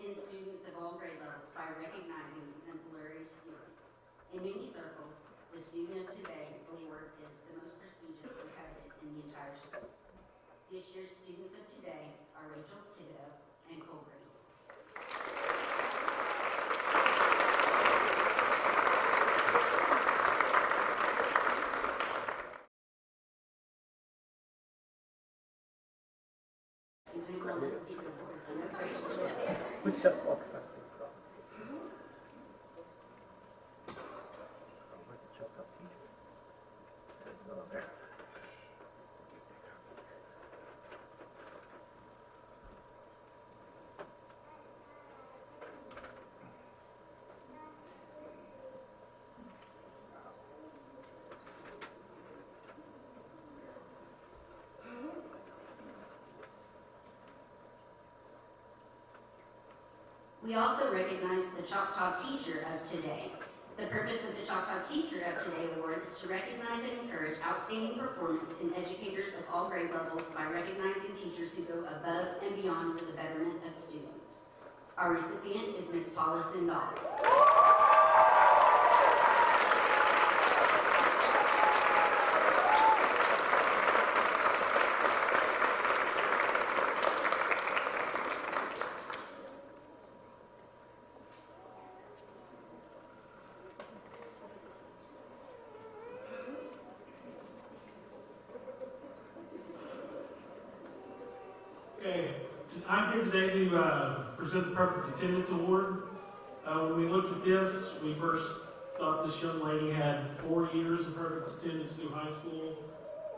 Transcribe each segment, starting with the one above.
in students of all grade levels by recognizing exemplary students. In many circles, the Student of Today award is the most prestigious and coveted in the entire school. This year's Students of Today are Rachel Thibodeau and Cole Green. We also recognize the Choctaw Teacher of Today. The purpose of the Choctaw Teacher of Today Award is to recognize and encourage outstanding performance in educators of all grade levels by recognizing teachers who go above and beyond for the betterment of students. Our recipient is Ms. Paula Sindall. Okay, I'm here today to present the Perfect Attendance Award. When we looked at this, we first thought this young lady had 4 years of perfect attendance through high school,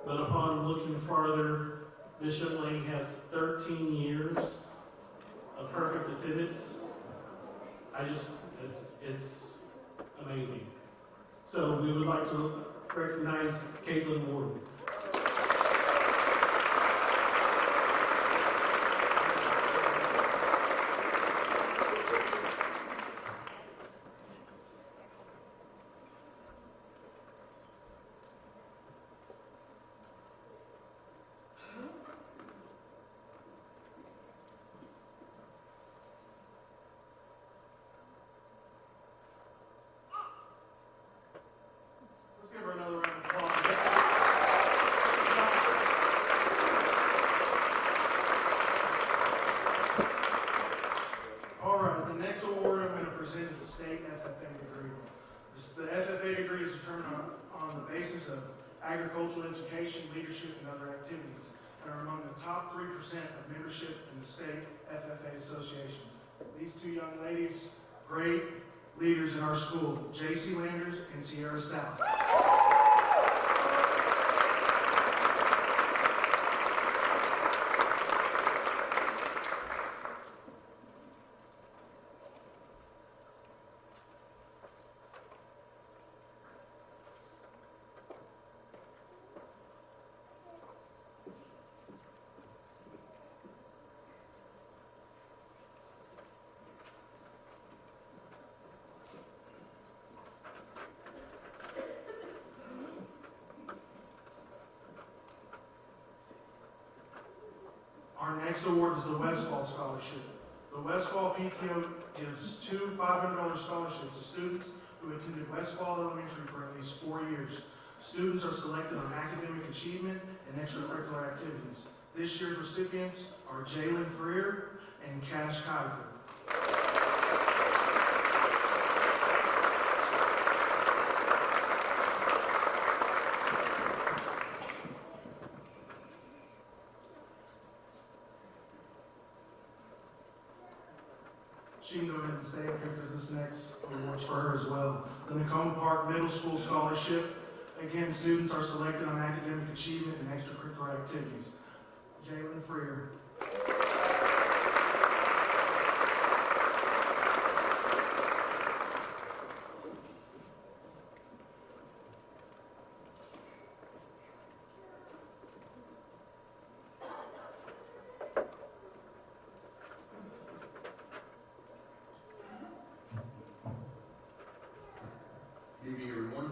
but upon looking farther, this young lady has 13 years of perfect attendance. It's amazing. So we would like to recognize Caitlin Ward. Agricultural education, leadership, and other activities, and are among the top 3% of membership in the state FFA Association. These two young ladies, great leaders in our school, J.C. Landers and Sierra South. Our next award is the Westfall Scholarship. The Westfall PTO gives 2 $500 scholarships to students who attended Westfall Elementary for at least 4 years. Students are selected on academic achievement and extracurricular activities. This year's recipients are Jalen Freer and Cash Kuiper. She can go ahead and stay up here because this next award's for her as well. The Macomb Park Middle School Scholarship. Again, students are selected on academic achievement and extracurricular activities. Jalen Freer. Good evening, everyone.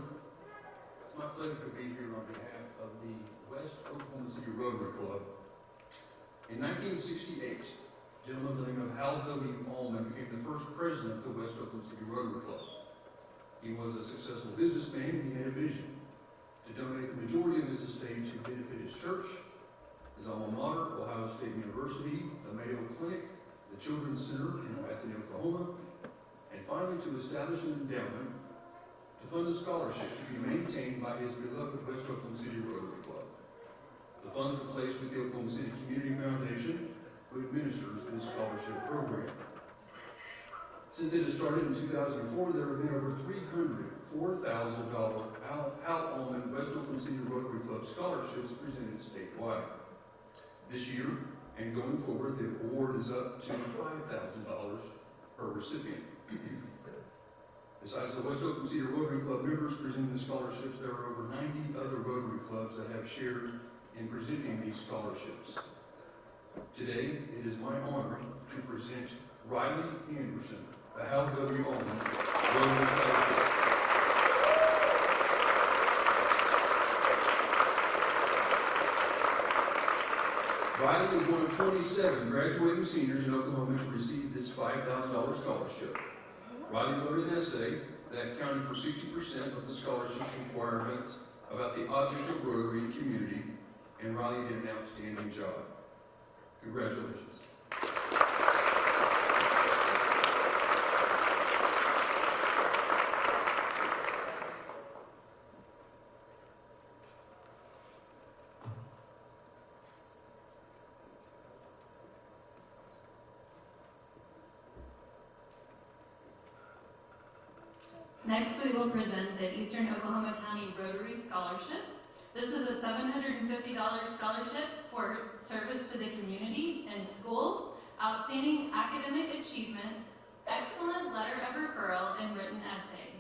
It's my pleasure to be here on behalf of the West Oklahoma City Rotary Club. In 1968, A gentleman by the name of Hal W. Allman became the first president of the West Oakland City Rotary Club. He was a successful businessman and he had a vision to donate the majority of his estate to benefit his church, his alma mater, Ohio State University, the Mayo Clinic, the Children's Center in Bethany, Oklahoma, and finally to establish an endowment to fund a scholarship to be maintained by his beloved West Oakland City Rotary Club. The funds were placed with the Oklahoma City Community Foundation, who administers this scholarship program. Since it has started in 2004, there have been over 300 $4,000 Hal Allman West Oakland City Rotary Club scholarships presented statewide. This year, and going forward, the award is up to $5,000 per recipient. Besides the West Oakland City Rotary Club members presenting the scholarships, there are over 90 other Rotary clubs that have shared in presenting these scholarships. Today, it is my honor to present Riley Anderson, the Hal W. Allman Rotary Scholarship. Riley is one of 27 graduating seniors in Oklahoma to receive this $5,000 scholarship. Riley wrote an essay that accounted for 60% of the scholarship's requirements about the object of Rotary and community, and Riley did an outstanding job. Congratulations. Next, we will present the Eastern Oklahoma County Rotary Scholarship. This is a $750 scholarship for service to the community and school, outstanding academic achievement, excellent letter of referral, and written essay.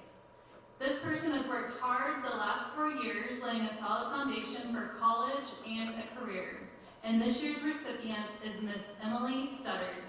This person has worked hard the last 4 years, laying a solid foundation for college and a career. And this year's recipient is Miss Emily Studdard.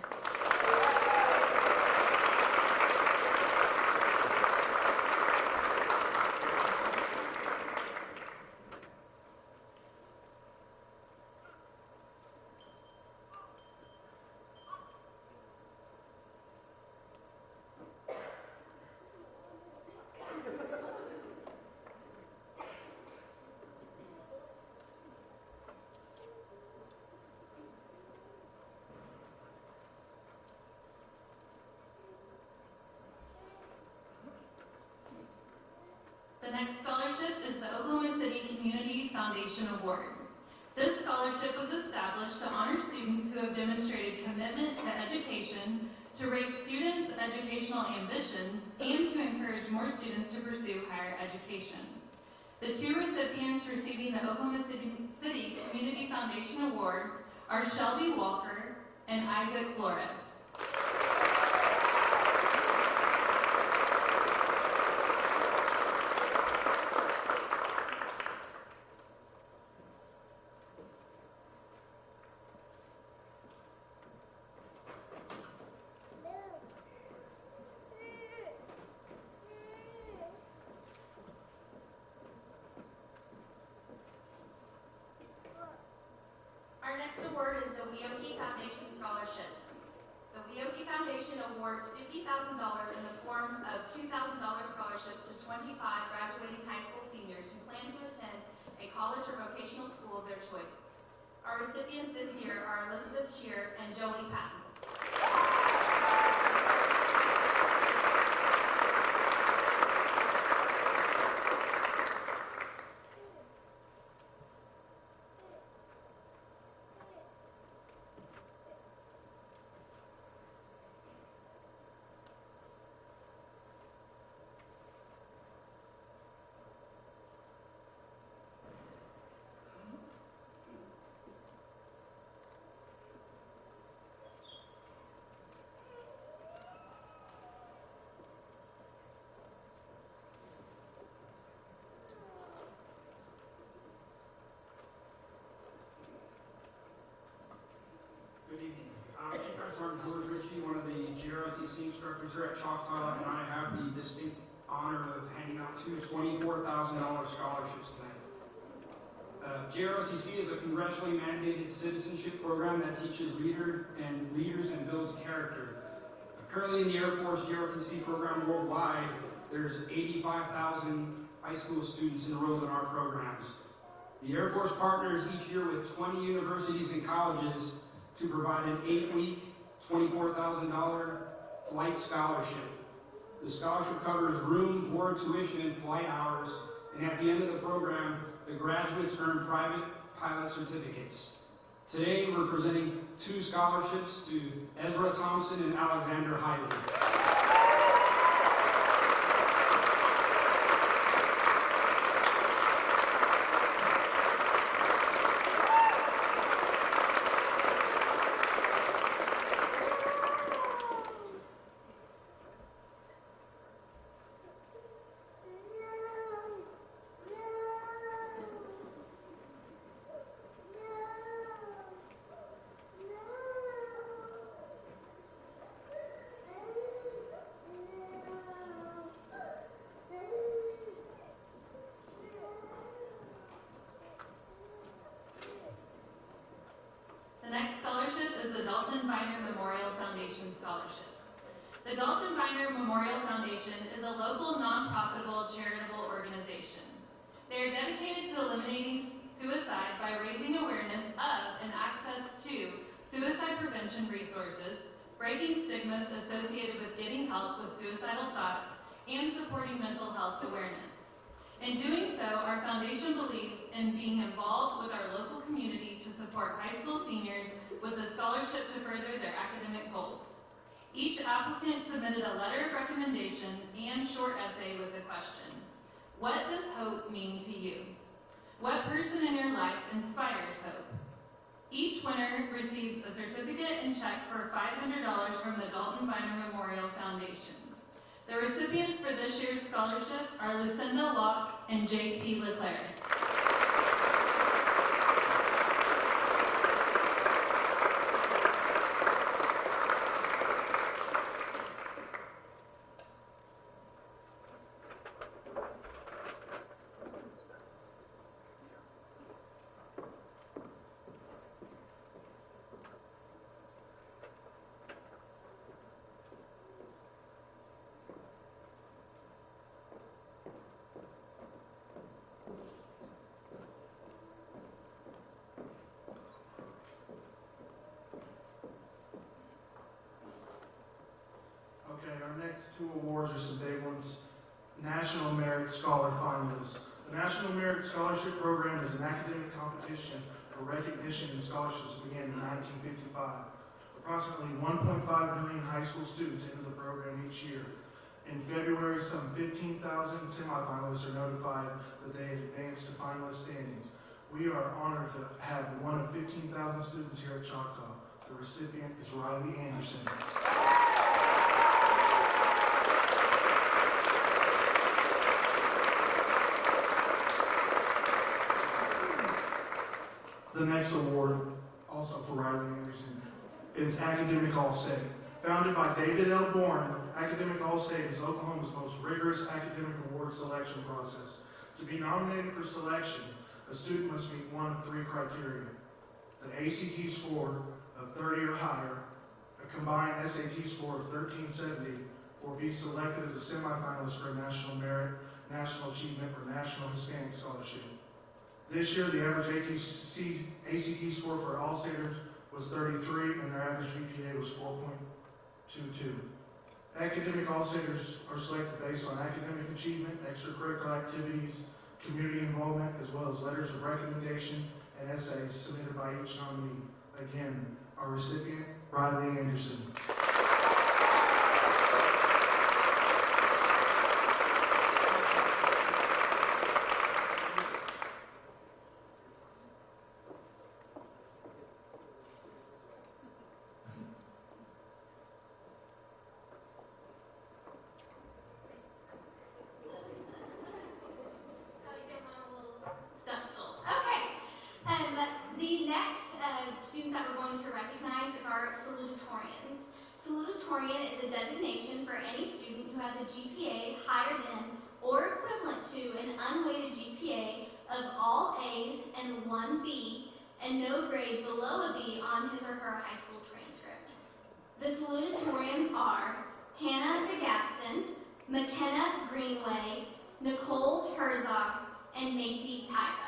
The next scholarship is the Oklahoma City Community Foundation Award. This scholarship was established to honor students who have demonstrated commitment to education, to raise students' educational ambitions, and to encourage more students to pursue higher education. The two recipients receiving the Oklahoma City Community Foundation Award are Shelby Walker and Isaac Flores. Our next award is the Weoki Foundation Scholarship. The Weoki Foundation awards $50,000 in the form of $2,000 scholarships to 25 graduating high school seniors who plan to attend a college or vocational school of their choice. Our recipients this year are Elizabeth Shear and Jolie Patton. Good evening. I'm CHS Honors Ritchie, one of the GROTC instructors here at Choctaw, and I have the distinct honor of handing out two $24,000 scholarships tonight. JROTC is a congressionally mandated citizenship program that teaches leaders and builds character. Currently in the Air Force JROTC program worldwide, there's 85,000 high school students enrolled in our programs. The Air Force partners each year with 20 universities and colleges to provide an 8-week, $24,000 flight scholarship. The scholarship covers room, board, tuition, and flight hours, and at the end of the program, the graduates earn private pilot certificates. Today, we're presenting 2 scholarships to Ezra Thompson and Alexander Hiley. The next scholarship is the Dalton Viner Memorial Foundation Scholarship. The Dalton Viner Memorial Foundation is a local, non-profitable charitable organization. They are dedicated to eliminating suicide by raising awareness of and access to suicide prevention resources, breaking stigmas associated with getting help with suicidal thoughts, and supporting mental health awareness. In doing so, our foundation believes in being involved with our local community to support high school seniors with a scholarship to further their academic goals. Each applicant submitted a letter of recommendation and short essay with the question, what does hope mean to you? What person in your life inspires hope? Each winner receives a certificate and check for $500 from the Dalton Viner Memorial Foundation. The recipients for this year's scholarship are Lucinda Locke and J.T. Leclerc. Okay, our next 2 awards are some big ones. National Merit Scholar finalists. The National Merit Scholarship Program is an academic competition for recognition and scholarships that began in 1955. Approximately 1.5 million high school students enter the program each year. In February, some 15,000 semifinalists are notified that they had advanced to finalist standings. We are honored to have one of 15,000 students here at Choctaw. The recipient is Riley Anderson. The next award, also for Riley Anderson, is Academic All-State. Founded by David L. Bourne, Academic All-State is Oklahoma's most rigorous academic award selection process. To be nominated for selection, a student must meet one of 3 criteria: the ACT score of 30 or higher, a combined SAT score of 1370, or be selected as a semifinalist for a National Merit, National Achievement, or National Hispanic Scholarship. This year, the average ACT score for All-Staters was 33, and their average GPA was 4.22. Academic All-Staters are selected based on academic achievement, extracurricular activities, community involvement, as well as letters of recommendation and essays submitted by each nominee. Again, our recipient, Riley Anderson. The next student that we're going to recognize is our salutatorians. Salutatorian is a designation for any student who has a GPA higher than or equivalent to an unweighted GPA of all A's and 1 B, and no grade below a B on his or her high school transcript. The salutatorians are Hannah DeGaston, McKenna Greenway, Nicole Herzog, and Macy Tyra.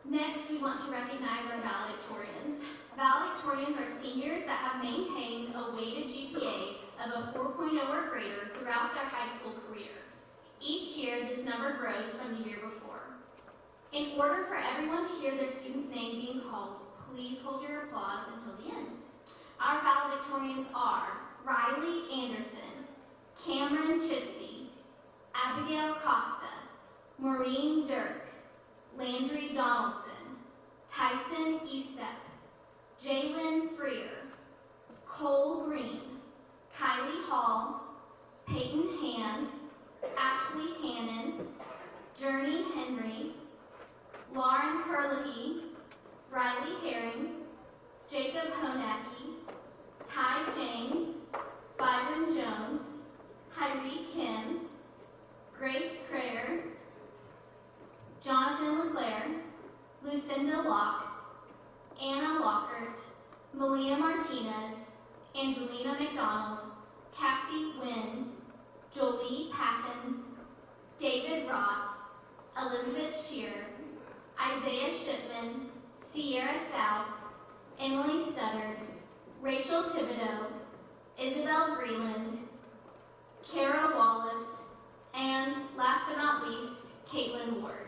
Next, we want to recognize our valedictorians. Valedictorians are seniors that have maintained a weighted GPA of a 4.0 or greater throughout their high school career. Each year, this number grows from the year before. In order for everyone to hear their student's name being called, please hold your applause until the end. Our valedictorians are Riley Anderson, Cameron Chitsey, Abigail Costa, Maureen Dirk, Landry Donaldson, Tyson Estep, Jalen Freer, Cole Green, Kylie Hall, Peyton Hand, Ashley Hannon, Journey Henry, Lauren Herlihy, Riley Herring, Jacob Honacki, Ty James, Byron Jones, Hyrie Kim, Grace Crayer, Jonathan LeClaire, Lucinda Locke, Anna Lockhart, Malia Martinez, Angelina McDonald, Cassie Wynn, Jolie Patton, David Ross, Elizabeth Shear, Isaiah Shipman, Sierra South, Emily Studdard, Rachel Thibodeau, Isabel Vreeland, Kara Wallace, and last but not least, Caitlin Ward.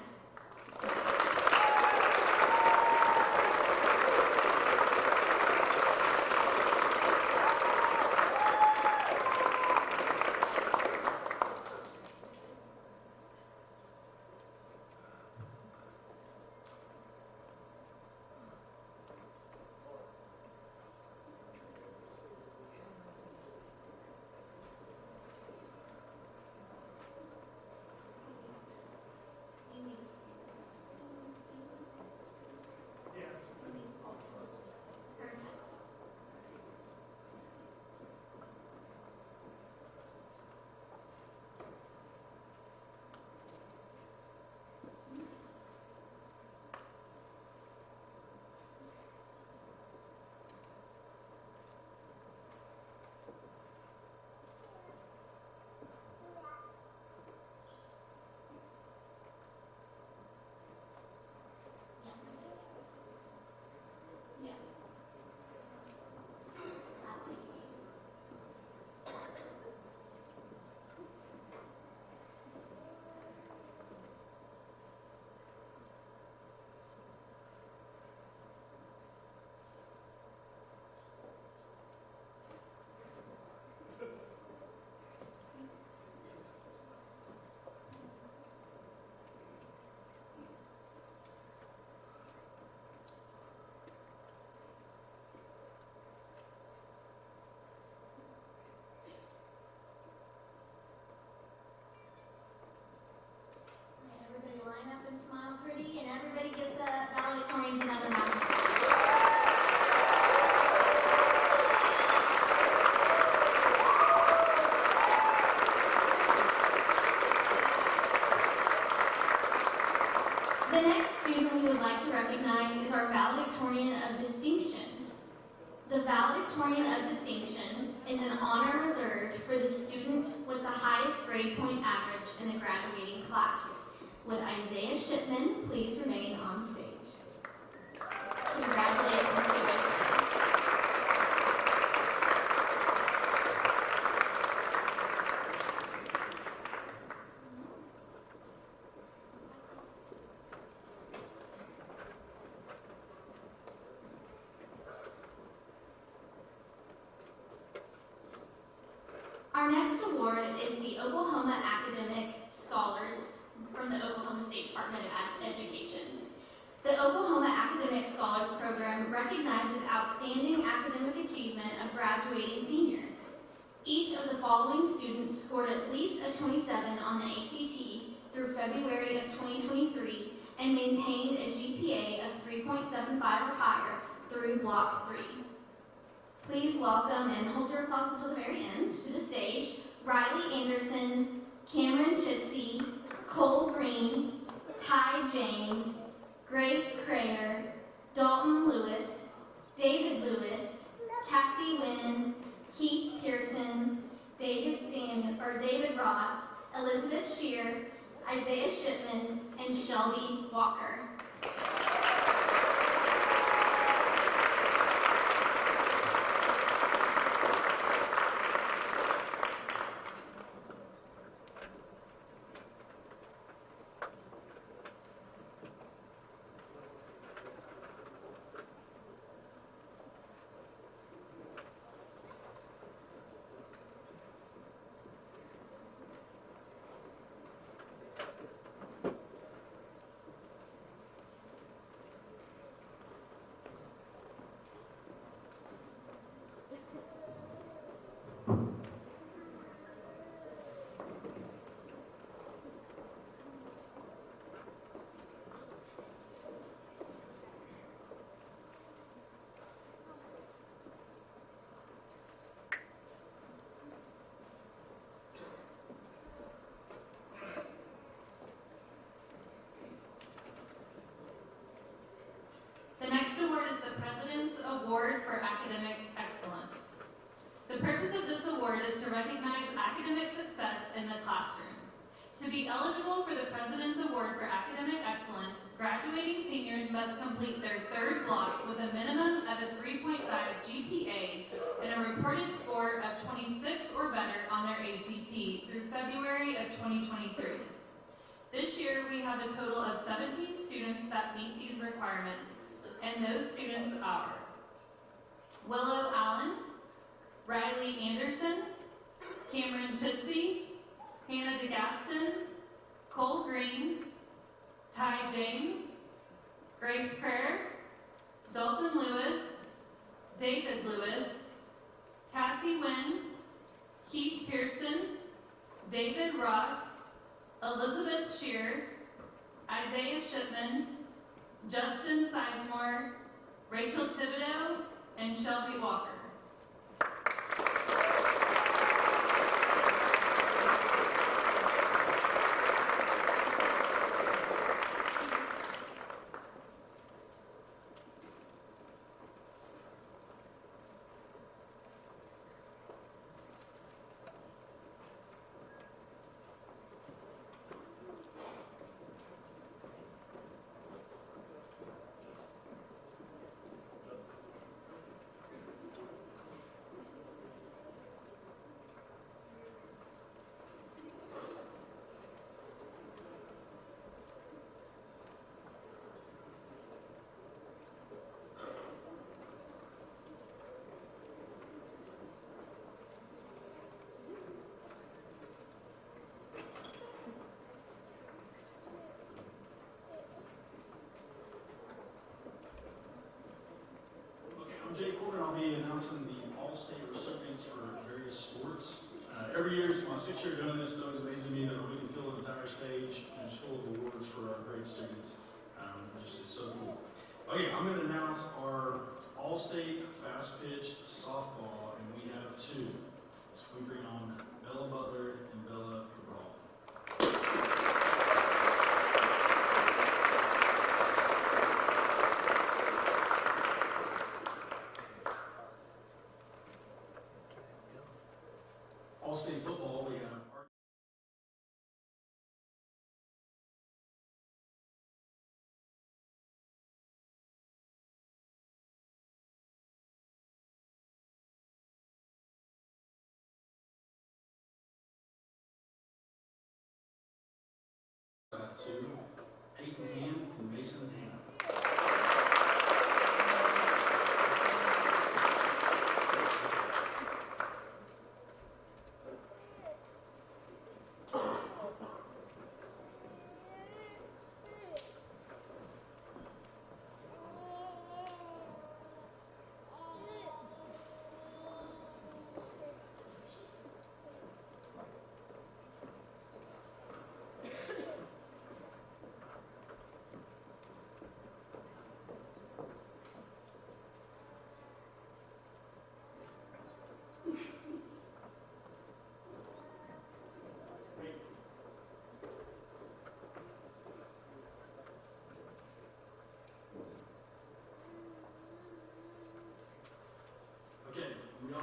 Line up and smile pretty, and everybody give the valedictorians another round of applause. The next student we would like to recognize is our valedictorian of distinction. The valedictorian of distinction is an honor reserved for the student with the highest grade point average in the graduating class. Would Isaiah Shipman please remain on stage? Congratulations to Victor. Our next award award is the Oklahoma Academic Scholars from the Oklahoma State Department of Education. The Oklahoma Academic Scholars Program recognizes outstanding academic achievement of graduating seniors. Each of the following students scored at least a 27 on the ACT through February of 2023 and maintained a GPA of 3.75 or higher through Block 3. Please welcome and hold your applause until the very end to the stage, Riley Anderson, Cameron Chitsey, Cole Green, Ty James, Grace Crayer, Dalton Lewis, David Lewis, Cassie Wynn, Keith Pearson, David Ross, Elizabeth Shear, Isaiah Shipman, and Shelby Walker. The next award is the President's Award for Academic Excellence. The purpose of this award is to recognize academic success in the classroom. To be eligible for the President's Award for Academic Excellence, graduating seniors must complete their third block with a minimum of a 3.5 GPA and a reported score of 26 or better on their ACT through February of 2023. This year, we have a total of 17 students that meet these requirements, and those students are Willow Allen, Riley Anderson, Cameron Chitsey, Hannah DeGaston, Cole Green, Ty James, Grace Kerr, Dalton Lewis, David Lewis, Cassie Wynn, Keith Pearson, David Ross, Elizabeth Shear, Isaiah Shipman, Justin Sizemore, Rachel Thibodeau, and Shelby Walker. I'm Jay Corbin. I'll be announcing the all-state recipients for various sports. Every year, it's my 6th year doing this. It always amazes me that we can fill an entire stage and just full of awards for our great students. It's so cool. Okay, I'm going to announce our all-state fast pitch softball, and we have 2. So we bring on Bella Butler and Bella Cabral. All-state football, we have to Peyton Hand and Mason Hannah.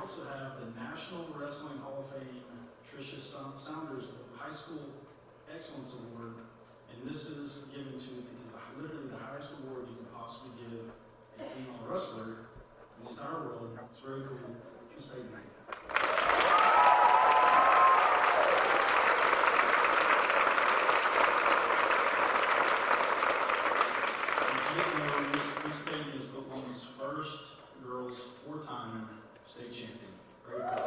also have the National Wrestling Hall of Fame Tricia Saunders High School Excellence Award, and this is given to, literally the highest award you can possibly give a female wrestler in the entire world. It's very cool. It's paid me. Miss Peyton is Oklahoma's first girls four-time state champion. Very cool.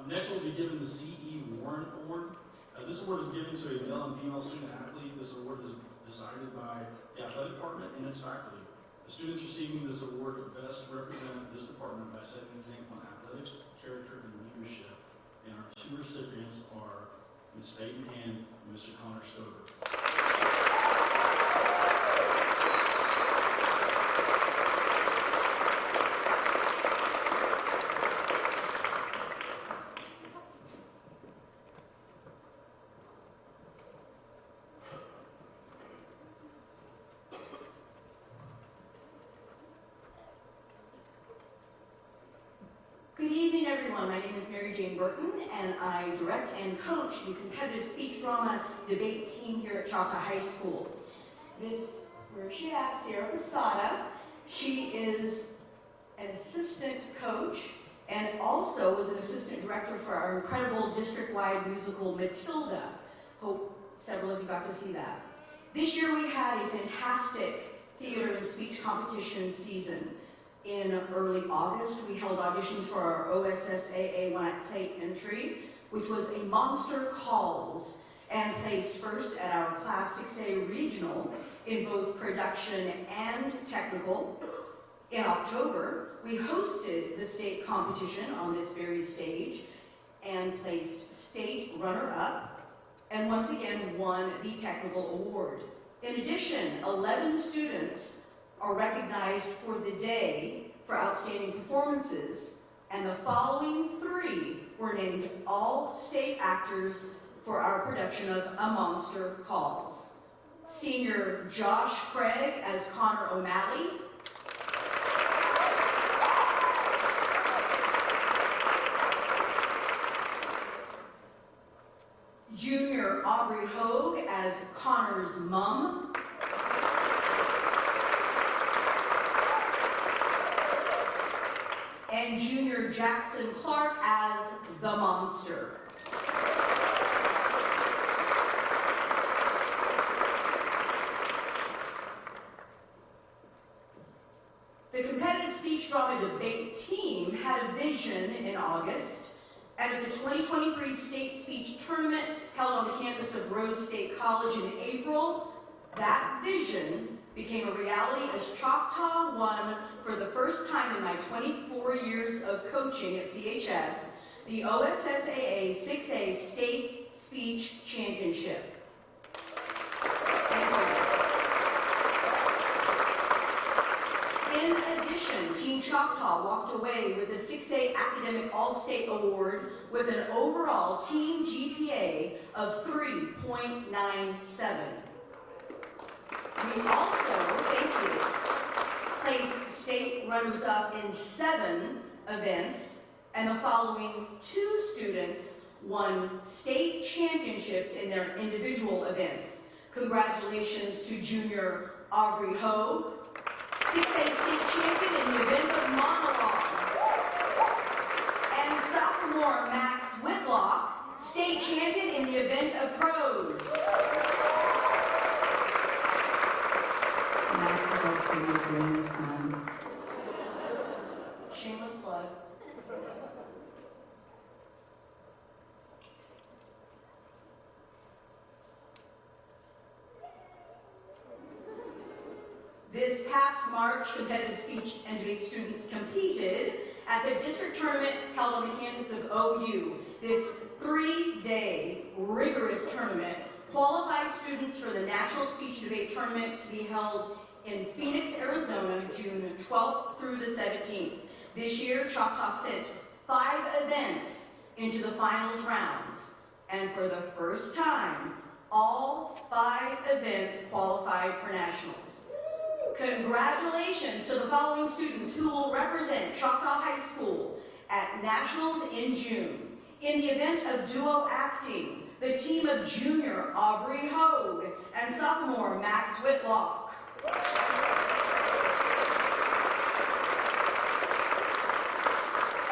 Next, we'll be given the C.E. Warren Award. This award is given to a male and female student athlete. This award is decided by the athletic department and its faculty. The students receiving this award best represent this department by setting an example in athletics, character, and leadership. And our two recipients are Ms. Peyton and Mr. Connor Stover. Good evening, everyone. My name is Mary Jane Burton, and I direct and coach the competitive speech drama debate team here at Choctaw High School. Where she at? Sierra Posada. She is an assistant coach and also was an assistant director for our incredible district-wide musical Matilda. Hope several of you got to see that. This year we had a fantastic theater and speech competition season. In early August, we held auditions for our OSSAA One Act Play entry, which was a Monster Calls, and placed first at our Class 6A Regional in both production and technical. In October, we hosted the state competition on this very stage and placed state runner-up, and once again won the technical award. In addition, 11 students are recognized for the day for outstanding performances, and the following 3 were named all-state actors for our production of A Monster Calls. Senior Josh Craig as Connor O'Malley, Junior Aubrey Hogue as Connor's mom, and Junior Jackson Clark as the Monster. The competitive speech drama debate team had a vision in August, and at the 2023 state speech tournament held on the campus of Rose State College in April, that vision became a reality as Choctaw won for the first time in my 24 years of coaching at CHS, the OSSAA 6A State Speech Championship. In addition, Team Choctaw walked away with the 6A Academic All-State Award with an overall team GPA of 3.97. We also, thank you, placed state runners-up in 7 events, and the following 2 students won state championships in their individual events. Congratulations to Junior Aubrey Hogue, 6A state champion in the event of monologue, and sophomore Max Whitlock, state champion in the event of prose. Max is also my grandson. Shameless plug. This past March, competitive speech and debate students competed at the district tournament held on the campus of OU. This 3-day rigorous tournament qualifies students for the National Speech Debate Tournament to be held in Phoenix, Arizona, June 12th through the 17th. This year, Choctaw sent 5 events into the finals rounds. And for the first time, all 5 events qualified for nationals. Congratulations to the following students who will represent Choctaw High School at nationals in June. In the event of duo acting, the team of junior Aubrey Hogue and sophomore Max Whitlock.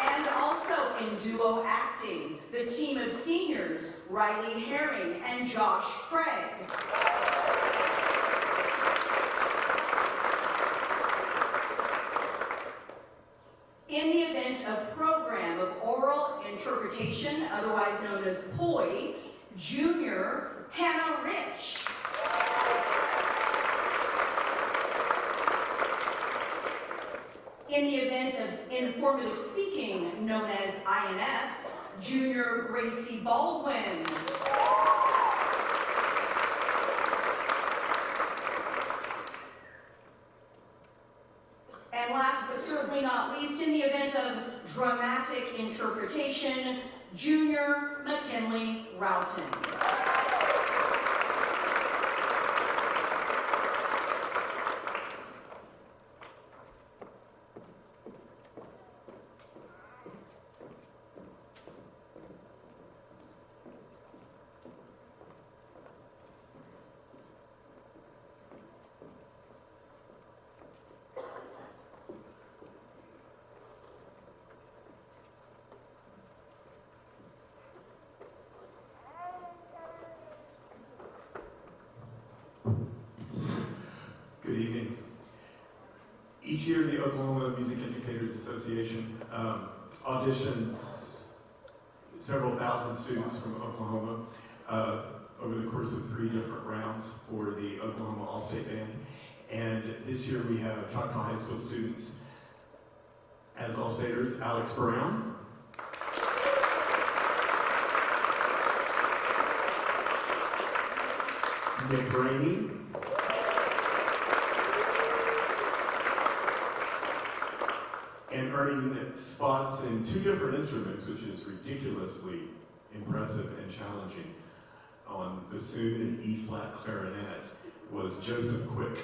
And also in duo acting, the team of seniors Riley Herring and Josh Craig. In the event of program of oral interpretation, otherwise known as POI, junior Hannah Rich. In the event of informative speaking, known as INF, junior Gracie Baldwin. And last but certainly not least, in the event of dramatic interpretation, junior McKinley Roughton. Good evening. Each year, the Oklahoma Music Educators Association auditions several thousand students from Oklahoma over the course of 3 different rounds for the Oklahoma All-State Band. And this year we have Choctaw High School students as All-Staters: Alex Brown, Nick Rainey, and earning spots in 2 different instruments, which is ridiculously impressive and challenging. On bassoon and E-flat clarinet was Joseph Quick.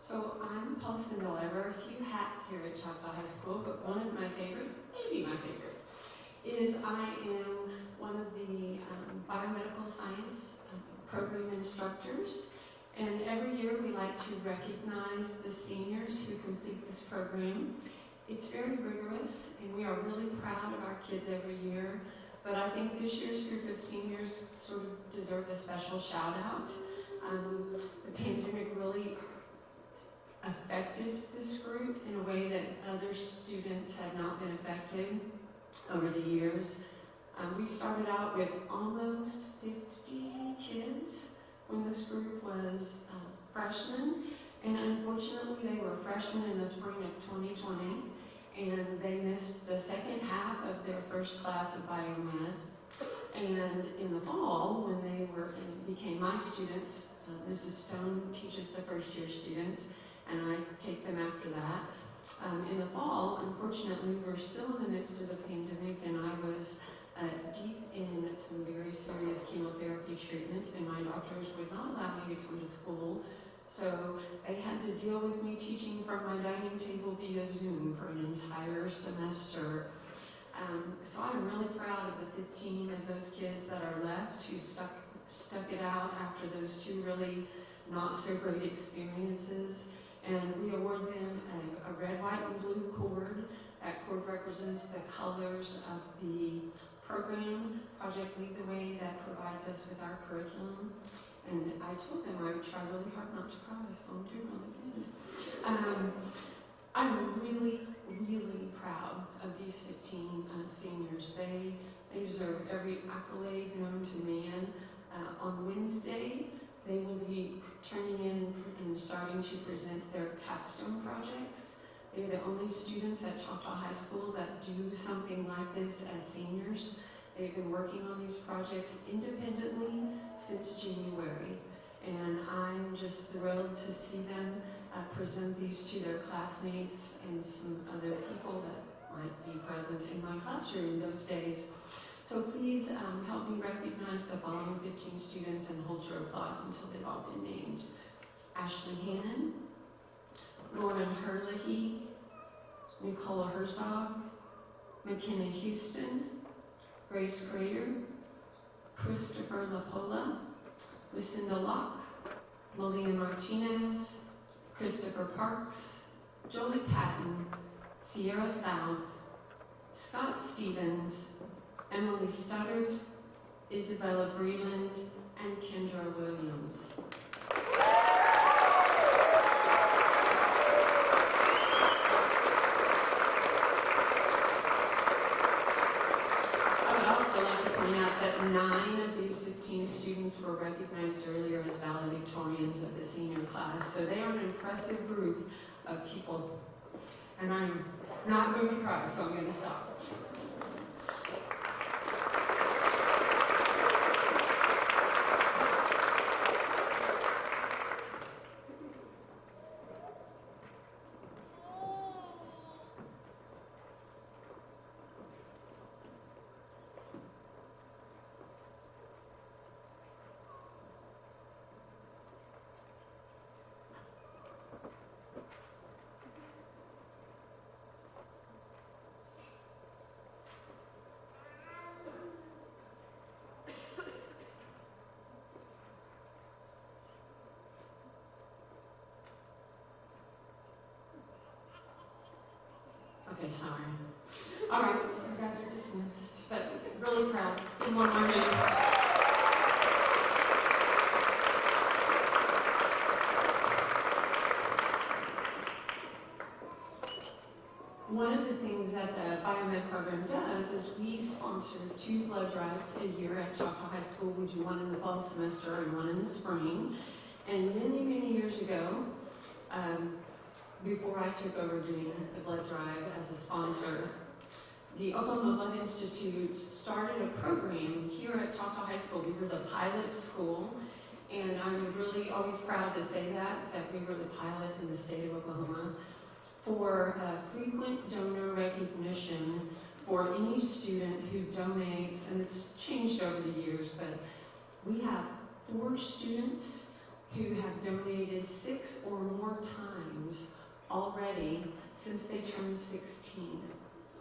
So I'm Paul Sindel. I wear a few hats here at Choctaw High School, but one of my favorite, maybe my favorite, is I am one of the biomedical science program instructors. And every year we like to recognize the seniors who complete this program. It's very rigorous, and we are really proud of our kids every year. But I think this year's group of seniors sort of deserve a special shout out. The pandemic really affected this group in a way that other students had not been affected over the years. We started out with almost 50 kids when this group was freshmen, and unfortunately they were freshmen in the spring of 2020, and they missed the second half of their first class of biomed. And in the fall, when they became my students, Mrs. Stone teaches the first year students, and I take them after that. In the fall, unfortunately, we're still in the midst of the pandemic, and I was deep in some very serious chemotherapy treatment, and my doctors would not allow me to come to school. So they had to deal with me teaching from my dining table via Zoom for an entire semester. So I'm really proud of the 15 of those kids that are left who stuck it out after those 2 really not so great experiences. And we award them a red, white, and blue cord. That cord represents the colors of the program, Project Lead the Way, that provides us with our curriculum. And I told them I would try really hard not to cry, so I'm doing really good. I'm really, really proud of these 15 seniors. They deserve every accolade known to man. On Wednesday, they will be turning in and starting to present their capstone projects. They're the only students at Choctaw High School that do something like this as seniors. They've been working on these projects independently since January, and I'm just thrilled to see them present these to their classmates and some other people that might be present in my classroom those days. So please help me recognize the following 15 students and hold your applause until they've all been named. Ashley Hannon, Lauren Herlihy, Nicola Herzog, McKenna Houston, Grace Crater, Christopher Lapola, Lucinda Locke, Melina Martinez, Christopher Parks, Jolie Patton, Sierra South, Scott Stevens, Emily Studdard, Isabella Breland, and Kendra Williams. I would also like to point out that 9 of these 15 students were recognized earlier as valedictorians of the senior class, so they are an impressive group of people. And I'm not going to cry, so I'm going to stop. Okay, sorry. All right, so you guys are dismissed, but really proud. Good morning. One of the things that the Biomed program does is we sponsor 2 blood drives a year at Choctaw High School. We do one in the fall semester and one in the spring. And many, many years ago, before I took over doing the blood drive as a sponsor, the Oklahoma Blood Institute started a program here at Choctaw High School. We were the pilot school, and I'm really always proud to say that we were the pilot in the state of Oklahoma for frequent donor recognition for any student who donates, and it's changed over the years, but we have 4 students who have donated 6 or more times already since they turned 16.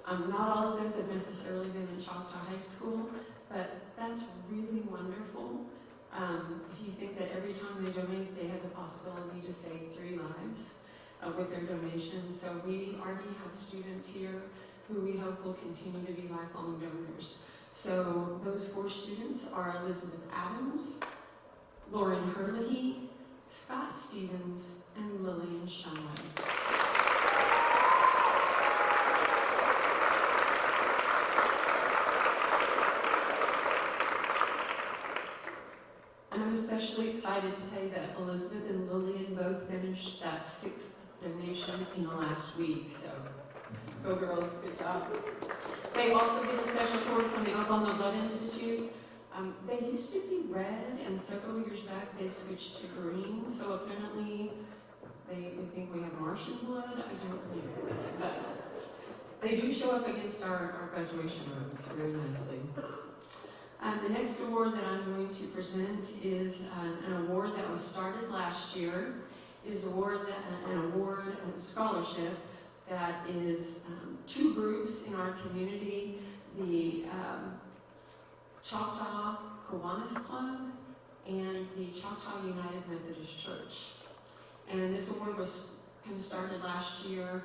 Not all of those have necessarily been in Choctaw High School, but that's really wonderful. If you think that every time they donate, they have the possibility to save 3 lives with their donation. So we already have students here who we hope will continue to be lifelong donors. So those 4 students are Elizabeth Adams, Lauren Herlihy, Scott Stevens, and Lillian Shumway. And I'm especially excited to tell you that Elizabeth and Lillian both finished that 6th donation in the last week, so go girls, good job. They also get a special award from the Oklahoma Blood Institute. They used to be red, and several years back they switched to green, so apparently they think we have Martian blood, I don't know. But they do show up against our graduation robes very nicely. The next award that I'm going to present is an award that was started last year. It is a scholarship that is 2 groups in our community, the Choctaw Kiwanis Club and the Choctaw United Methodist Church. And this award was kind of started last year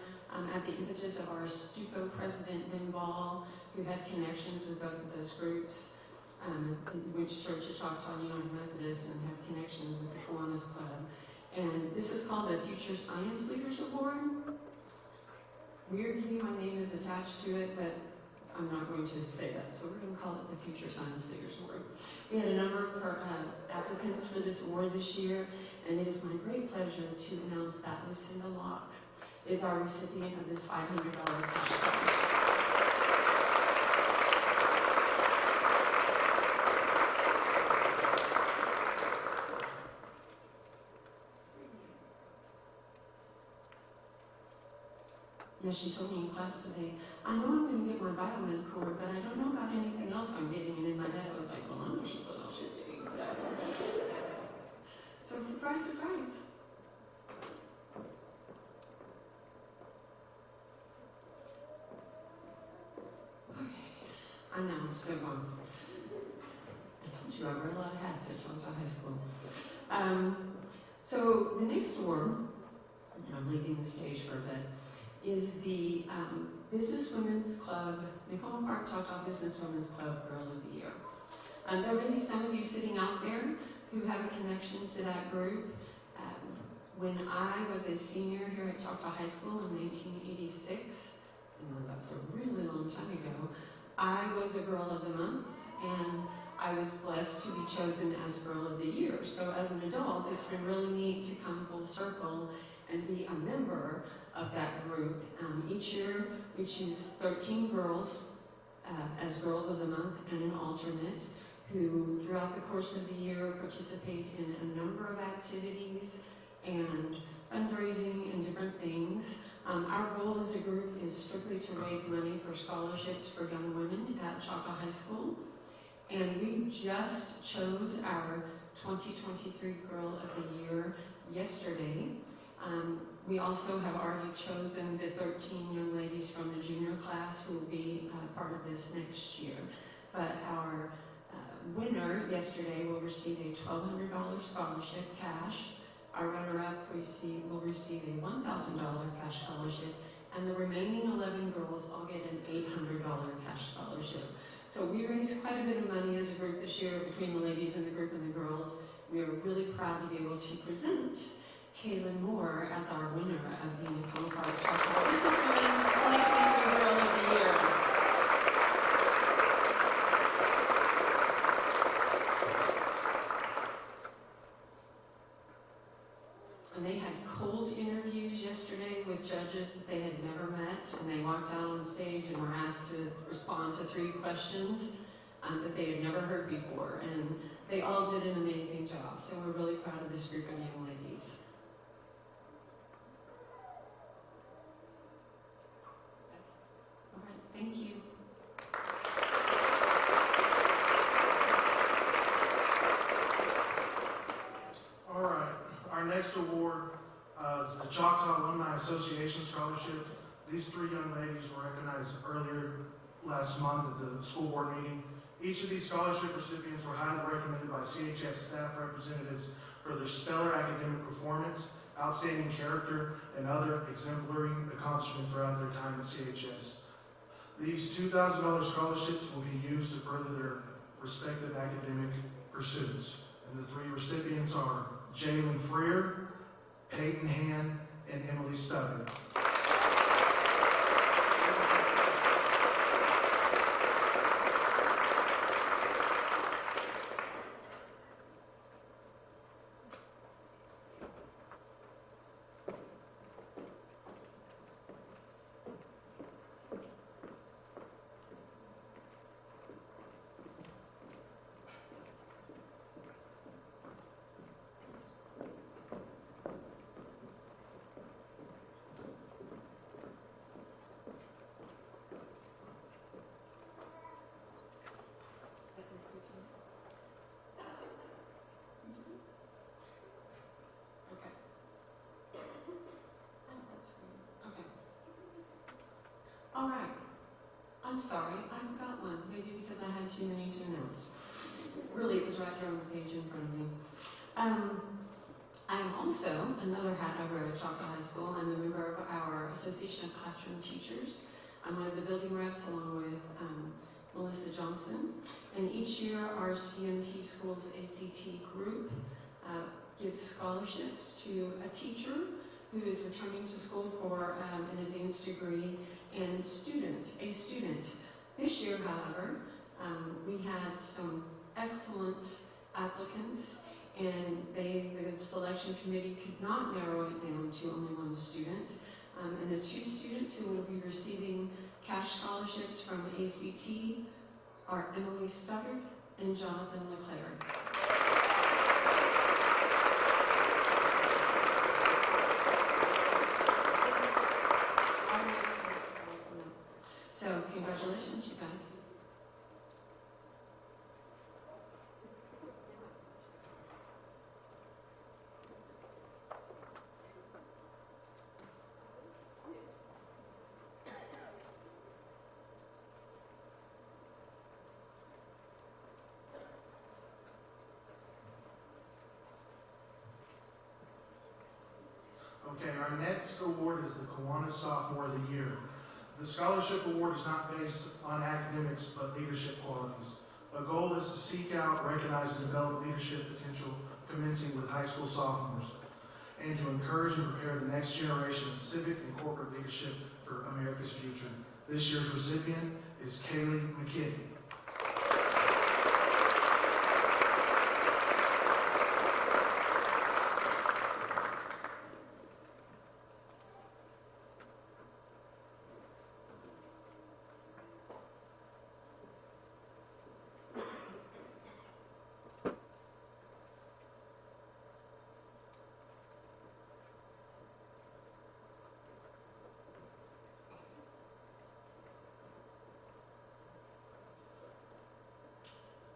at the impetus of our STUCO president, Ben Ball, who had connections with both of those groups. went to church at Choctaw United Methodist and have connections with the Kiwanis Club. And this is called the Future Science Leaders Award. Weirdly, my name is attached to it, but I'm not going to say that, so we're going to call it the Future Science Leaders Award. We had a number of applicants for this award this year, and it is my great pleasure to announce that Lucinda Locke is our recipient of this $500 cash scholarship. Yeah, she told me in class today, I know I'm going to get my biomed cord, but I don't know about anything else I'm getting. And in my head, I was like, well, I know something else you're getting. So surprise, surprise. Okay, I know I'm still going. I told you I wear a lot of hats at Choctaw High School. So the next award, and I'm leaving the stage for a bit, is the Business Women's Club, Nicole Park Choctaw Business Women's Club Girl of the Year. There may be some of you sitting out there who have a connection to that group. When I was a senior here at Choctaw High School in 1986, that's a really long time ago, I was a Girl of the Month, and I was blessed to be chosen as Girl of the Year. So as an adult, it's been really neat to come full circle and be a member of that group. Each year we choose 13 girls as Girls of the Month and an alternate who throughout the course of the year participate in a number of activities and fundraising and different things. Our goal as a group is strictly to raise money for scholarships for young women at Choctaw High School. And we just chose our 2023 Girl of the Year yesterday. We also have already chosen the 13 young ladies from the junior class who will be part of this next year. But our winner yesterday will receive a $1,200 scholarship cash. Our runner-up will receive a $1,000 cash scholarship, and the remaining 11 girls all get an $800 cash scholarship. So we raised quite a bit of money as a group this year between the ladies in the group and the girls. We are really proud to be able to present Kaylin Moore as our winner of the Nicole Park Choctaw Business Women's 2023 Girl of the Year. And they had cold interviews yesterday with judges that they had never met, and they walked out on stage and were asked to respond to 3 questions that they had never heard before, and they all did an amazing job. So we're really proud of this group of young ladies. All right, thank you. All right, our next award is the Choctaw Alumni Association Scholarship. These 3 young ladies were recognized earlier last month at the school board meeting. Each of these scholarship recipients were highly recommended by CHS staff representatives for their stellar academic performance, outstanding character, and other exemplary accomplishment throughout their time at CHS. These $2,000 scholarships will be used to further their respective academic pursuits. And the 3 recipients are Jalen Freer, Peyton Han, and Emily Stubbin. All right. I'm sorry, I forgot one, maybe because I had too many to announce. Really, it was right there on the page in front of me. I'm also, another hat I wear at Choctaw High School, I'm a member of our Association of Classroom Teachers. I'm one of the building reps along with Melissa Johnson. And each year, our CMP Schools ACT group gives scholarships to a teacher who is returning to school for an advanced degree and a student. This year, however, we had some excellent applicants, and the selection committee could not narrow it down to only one student. And the two students who will be receiving cash scholarships from ACT are Emily Studdard and Jonathan LeClaire. So congratulations, you guys. Okay, our next award is the Kiwanis Sophomore of the Year. The scholarship award is not based on academics, but leadership qualities. A goal is to seek out, recognize, and develop leadership potential commencing with high school sophomores, and to encourage and prepare the next generation of civic and corporate leadership for America's future. This year's recipient is Kaylee McKinney.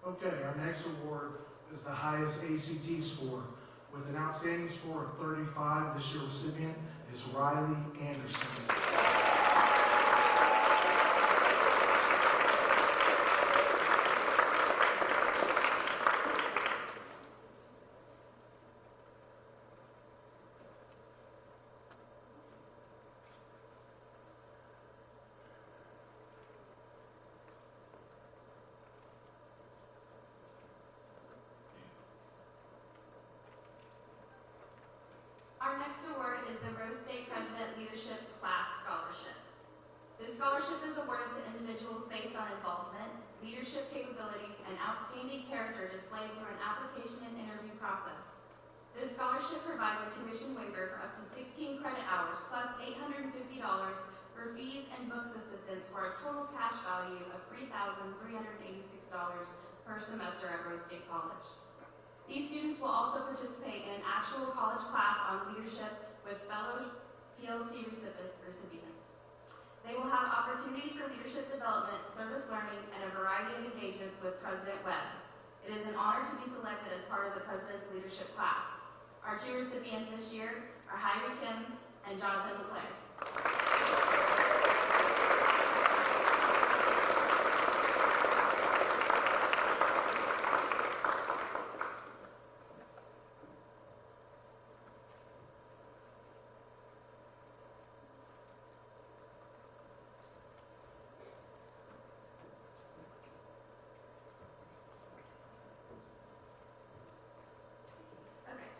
Okay, our next award is the highest ACT score. With an outstanding score of 35, this year's recipient is Riley Anderson. Our next award is the Rose State President Leadership Class Scholarship. This scholarship is awarded to individuals based on involvement, leadership capabilities, and outstanding character displayed through an application and interview process. This scholarship provides a tuition waiver for up to 16 credit hours plus $850 for fees and books assistance for a total cash value of $3,386 per semester at Rose State College. These students will also participate in an actual college class on leadership with fellow PLC recipients. They will have opportunities for leadership development, service learning, and a variety of engagements with President Webb. It is an honor to be selected as part of the President's Leadership Class. Our two recipients this year are Hyrie Kim and Jonathan LeClaire.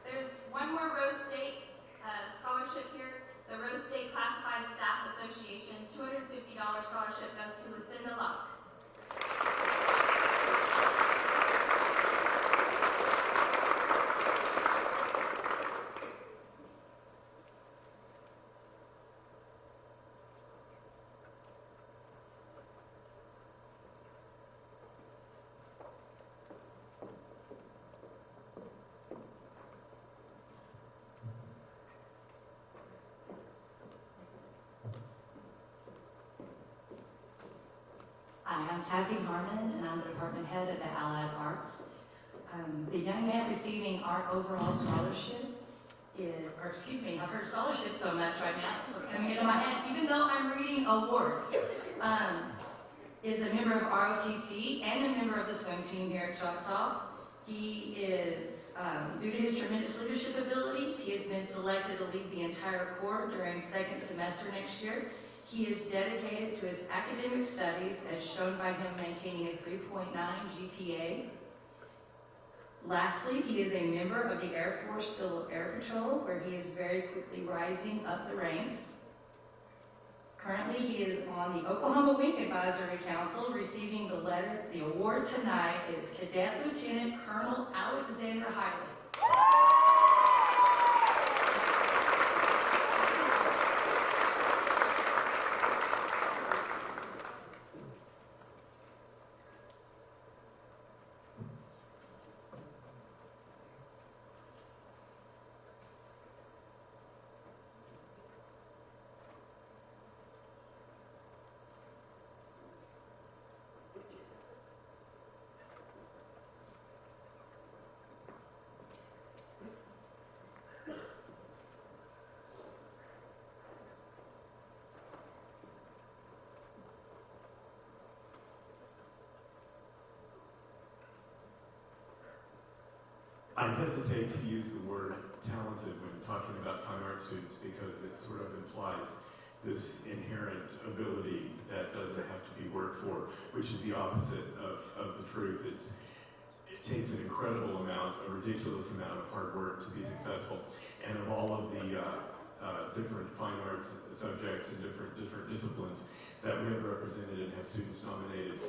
There's one more Rose State scholarship here. The Rose State Classified Staff Association $250 scholarship goes to Lucinda Luck. Hi, I'm Taffy Harmon, and I'm the department head of the Allied Arts. The young man receiving our overall scholarship I've heard scholarship so much right now, that's what's coming into my head, even though I'm reading award, is a member of ROTC and a member of the swim team here at Choctaw. He is, due to his tremendous leadership abilities, he has been selected to lead the entire corps during second semester next year. He is dedicated to his academic studies as shown by him maintaining a 3.9 GPA. Lastly, he is a member of the Air Force Civil Air Patrol, where he is very quickly rising up the ranks. Currently, he is on the Oklahoma Wing Advisory Council. Receiving the award tonight is Cadet Lieutenant Colonel Alexander Hiley. I hesitate to use the word talented when talking about fine art students because it sort of implies this inherent ability that doesn't have to be worked for, which is the opposite of the truth. It takes an incredible amount, a ridiculous amount of hard work to be successful. And of all of the different fine arts subjects and different disciplines that we have represented and have students nominated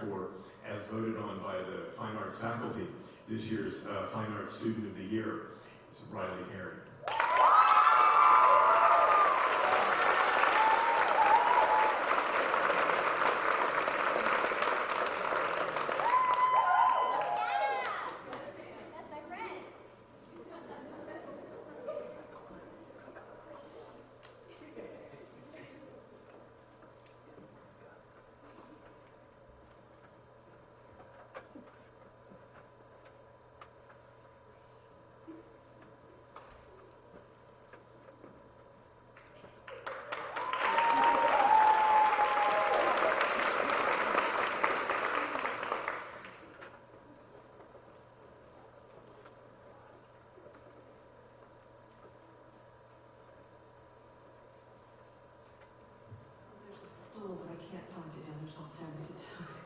for, as voted on by the fine arts faculty, this year's Fine Arts Student of the Year is Riley Herring. That's my friend. There's a stool, but I can't find it down. There's all 72 toes.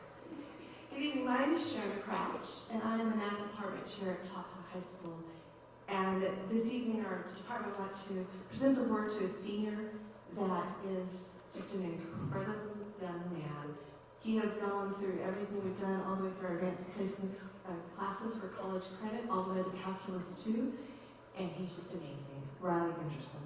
Good evening. My name is Sharon Crouch, and I'm a math department chair at Choctaw High School. And this evening, our department would like to present the award to a senior that is just an incredible young man. He has gone through everything we've done, all the way through our advanced placement classes for college credit, all the way to Calculus 2, and he's just amazing. Riley Anderson.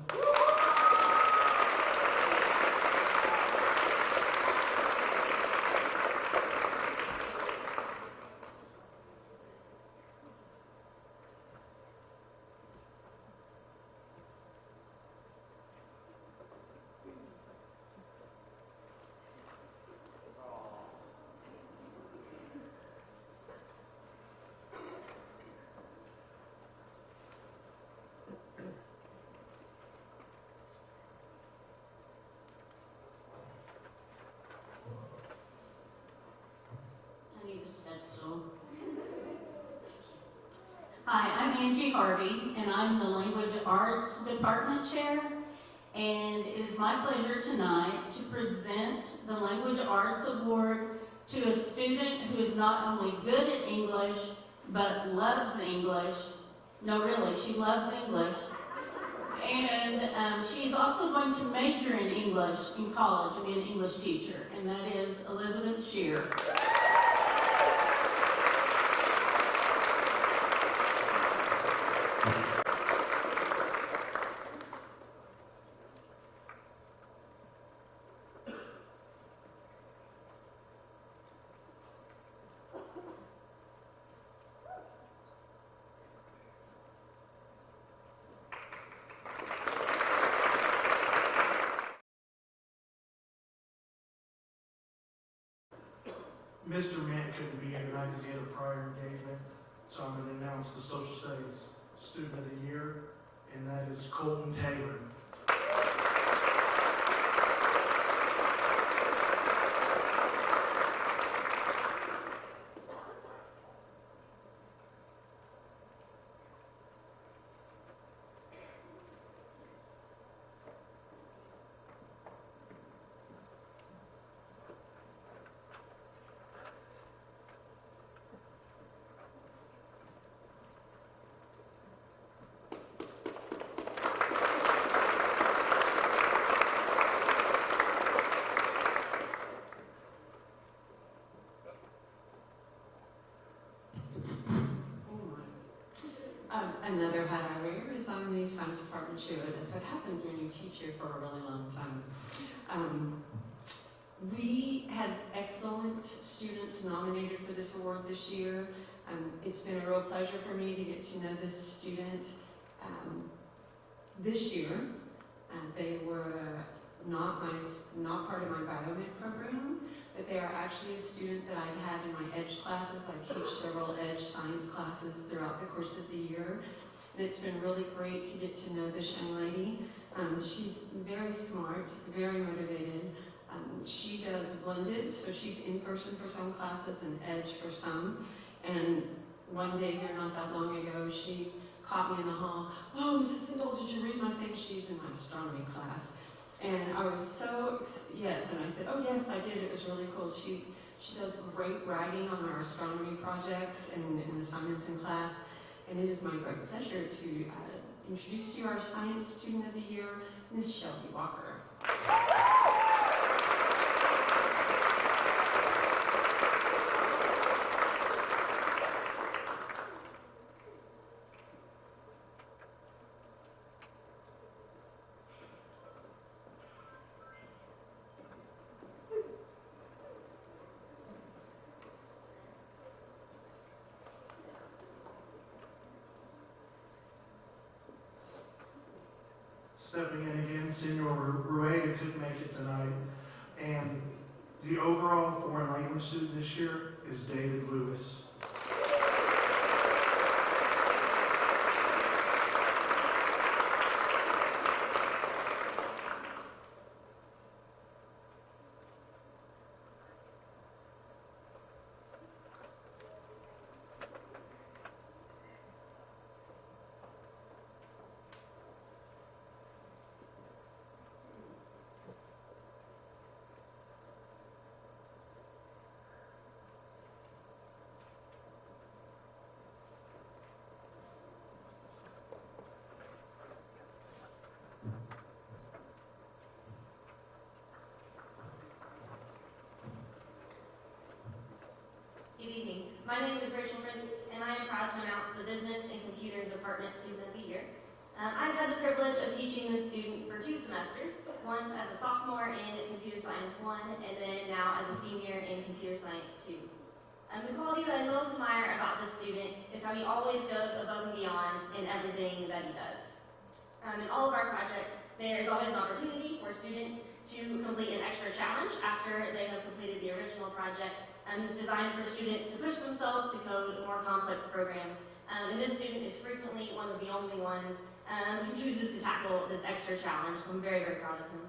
Hi, I'm Angie Harvey, and I'm the Language Arts Department Chair, and it is my pleasure tonight to present the Language Arts Award to a student who is not only good at English, but loves English. No, really, she loves English. And she's also going to major in English in college and be an English teacher, and that is Elizabeth Shear. Mr. Mant couldn't be here tonight because he had a prior engagement, so I'm going to announce the Social Studies Student of the Year, and that is Colton Taylor. Another hat I wear is I'm the science department chair. That's what happens when you teach here for a really long time. We had excellent students nominated for this award this year. It's been a real pleasure for me to get to know this student this year. They were not part of my biomed program, but they are actually a student that I've had in my EDGE classes. I teach several EDGE science classes throughout the course of the year. And it's been really great to get to know this young lady. She's very smart, very motivated. She does blended, so she's in person for some classes and EDGE for some. And one day here not that long ago, she caught me in the hall. "Oh, Mrs. Sindel, did you read my thing?" She's in my astronomy class. And I was so, yes, and I said, "Oh yes, I did, it was really cool." She does great writing on our astronomy projects and assignments in class. And it is my great pleasure to introduce to you our Science Student of the Year, Ms. Shelby Walker. Stepping in again, Senor Rueda couldn't make it tonight. And the overall foreign language student this year is David Lewis. Good evening. My name is Rachel Frisk, and I am proud to announce the Business and Computer Department Student of the Year. I've had the privilege of teaching this student for 2 semesters, once as a sophomore in Computer Science 1, and then now as a senior in Computer Science 2. The quality that I most admire about this student is how he always goes above and beyond in everything that he does. In all of our projects, there is always an opportunity for students to complete an extra challenge after they have completed the original project. It's designed for students to push themselves to code more complex programs. And this student is frequently one of the only ones who chooses to tackle this extra challenge, so I'm very, very proud of him.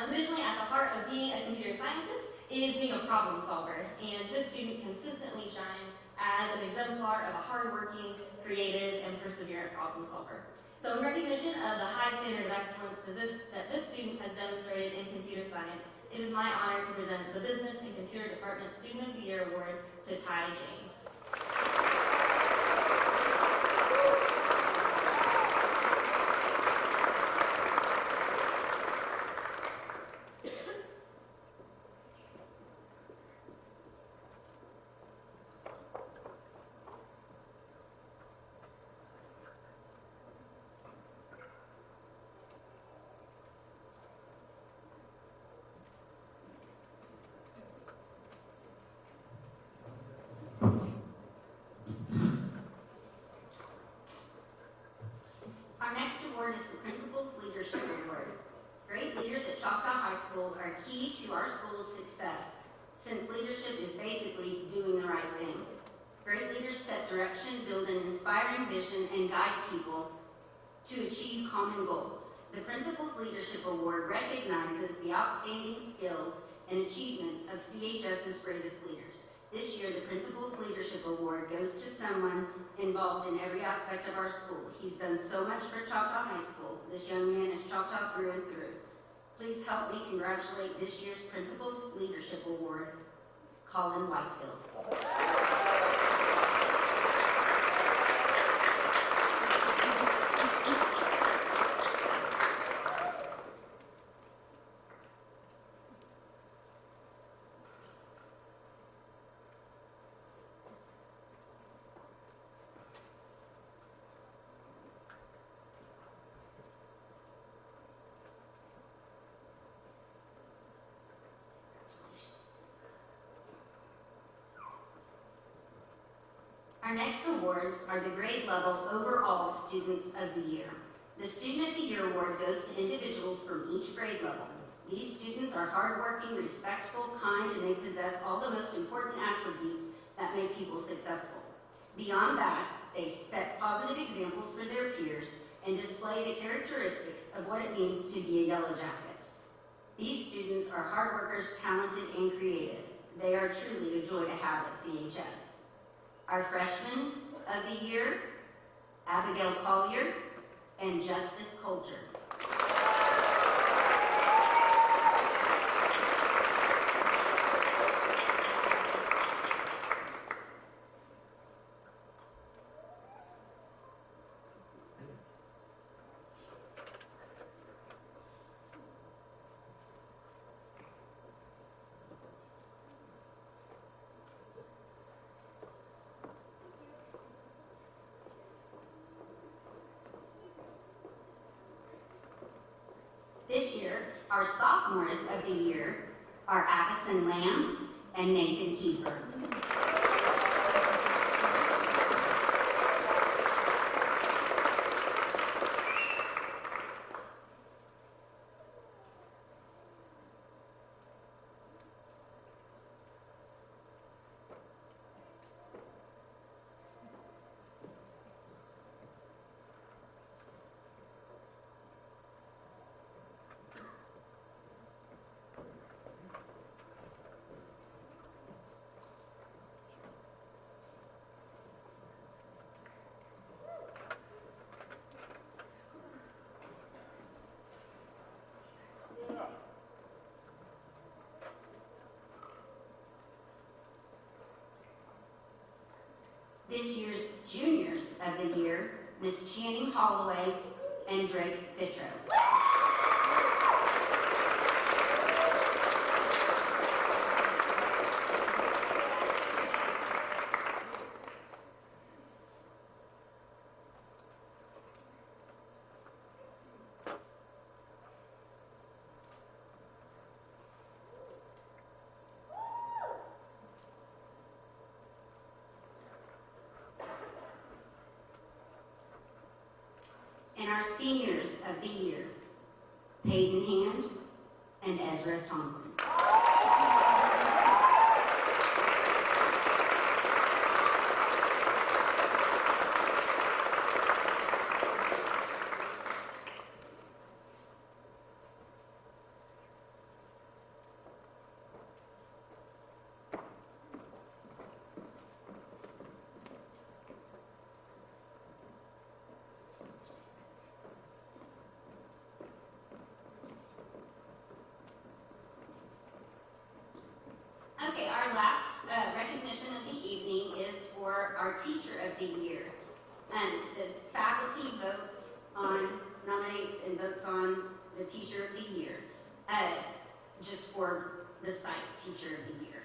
Additionally, at the heart of being a computer scientist is being a problem solver, and this student consistently shines as an exemplar of a hardworking, creative, and perseverant problem solver. So in recognition of the high standard of excellence that this student has demonstrated in computer science, it is my honor to present the Business and Computer Department Student of the Year Award to Ty James. Our next award is the Principal's Leadership Award. Great leaders at Choctaw High School are key to our school's success, since leadership is basically doing the right thing. Great leaders set direction, build an inspiring vision, and guide people to achieve common goals. The Principal's Leadership Award recognizes the outstanding skills and achievements of CHS's greatest leaders. This year, the Principal's Leadership Award goes to someone involved in every aspect of our school. He's done so much for Choctaw High School. This young man is Choctaw through and through. Please help me congratulate this year's Principal's Leadership Award, Colin Whitefield. Our next awards are the grade level overall Students of the Year. The Student of the Year award goes to individuals from each grade level. These students are hardworking, respectful, kind, and they possess all the most important attributes that make people successful. Beyond that, they set positive examples for their peers and display the characteristics of what it means to be a yellow jacket. These students are hard workers, talented, and creative. They are truly a joy to have at CHS. Our Freshman of the Year, Abigail Collier and Justice Coulter. This year, our Sophomores of the Year are Addison Lamb and Nathan Kiefer. This year's Juniors of the Year, Miss Channing Holloway and Drake Fitro. And our Seniors of the Year, Peyton Hand and Ezra Thompson. Okay, our last recognition of the evening is for our Teacher of the Year. The faculty nominates and votes on the Teacher of the Year, just for the site Teacher of the Year.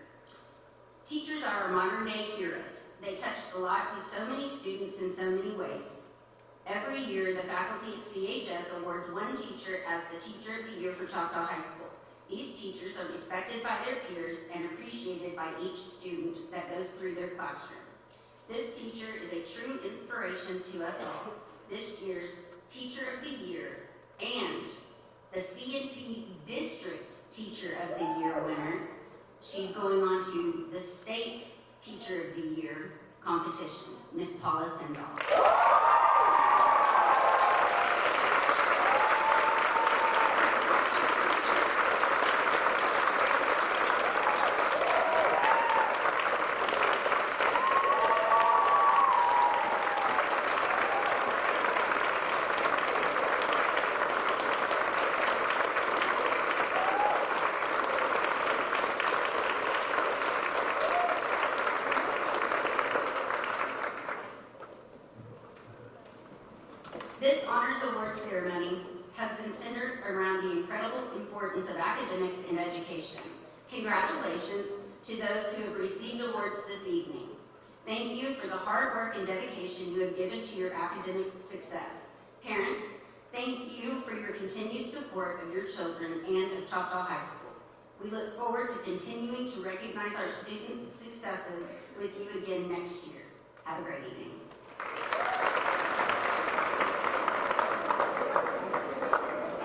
Teachers are our modern day heroes. They touch the lives of so many students in so many ways. Every year, the faculty at CHS awards one teacher as the Teacher of the Year for Choctaw High School. These teachers are respected by their peers and appreciated by each student that goes through their classroom. This teacher is a true inspiration to us all. This year's Teacher of the Year and the CNP District Teacher of the Year winner, she's going on to the State Teacher of the Year competition, Miss Paula Sendall. This Honors Awards ceremony has been centered around the incredible importance of academics in education. Congratulations to those who have received awards this evening. Thank you for the hard work and dedication you have given to your academic success. Parents, thank you for your continued support of your children and of Choctaw High School. We look forward to continuing to recognize our students' successes with you again next year. Have a great evening.